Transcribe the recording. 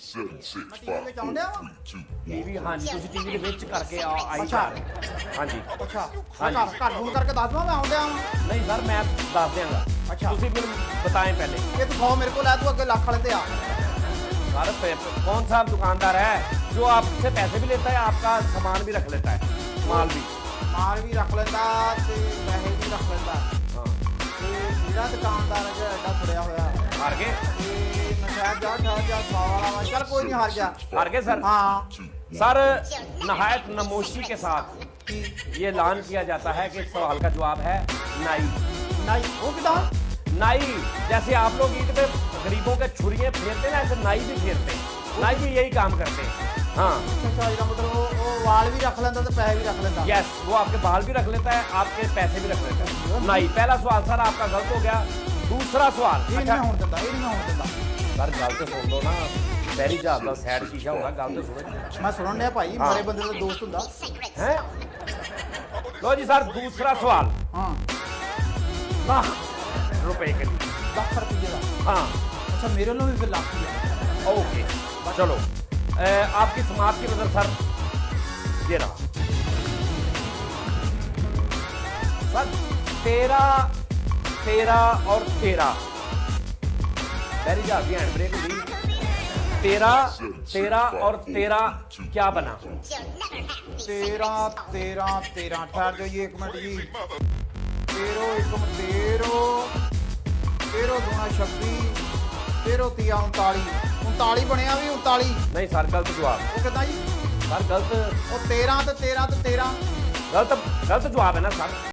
TV में चाउंडे आवा TV हाँ जी तुसी टीवी ਦੇ ਵਿੱਚ ਕਰਕੇ ਆਈ ਅੱਛਾ। हाँ जी अच्छा हाँ जी। घर घर फोन करके दस दूँ मैं आउंडे आवा नहीं सर मैं ਦੱਸ ਦਿਆਂਗਾ अच्छा। ਤੁਸੀਂ ਮੈਨੂੰ बताएं पहले ये तो 100 मेरे को लै तू अगे लाख वाले ते आ सर कौन सा दुकानदार है जो आपसे पैसे भी लेता है आपका सामान भी रख लेता है माल भी माल भी रख लेंदा ते पैसे भी रख लेंदा हाँ ते जेड़ा दुकानदार है एडा फड़िया होया हार गए ते नशा जा 100 वाला वा चल कोई नहीं हार गया हार गए सर हाँ सर नहायत नमोशी के साथ की ये ऐलान किया जाता है कि इस सवाल का जवाब है नाई नहीं वो किदा नाई जैसे आप लोग ईद पे गरीबों के छुरियां फेरते हैं ना ऐसे नाई भी फेरते हैं नाई भी यही काम करते हैं हाँ अच्छा इसका मतलब वो वाल भी रख लेंदा ते पैसे भी रख लेंदा यस वो आपके बाल भी रख लेता है आपके पैसे भी रख लेता है नाई पहला सवाल सर आपका गलत हो गया दूसरा सवाल ये नहीं होने दिंदा ये नहीं होने दिंदा सर गल तो सुन लो ना पहली जहाज का सैड शीशा होगा गल तो सुनो मैं सुनन दिया भाई हाँ। मारे बंदे दा दोस्त हुंदा हैं लो जी सर दूसरा सवाल हाँ लाख रुपए के लिए लाख रुपये का हाँ अच्छा मेरे लो भी फिर लाख ही है ओके चलो आपकी समाज की नजर सर ये रहा सर 13 और 13 मेरी जाती हैंड ब्रेक हुई 13 और 13 क्या बना 13 ठहर जाइए एक मिनट जी 13 दूना 26 13 तिया 39 बनया भी 39 नहीं सर गलत जवाब वो कितना जी सर गलत वो 13 ते 13 ते 13 गलत जवाब है ना सर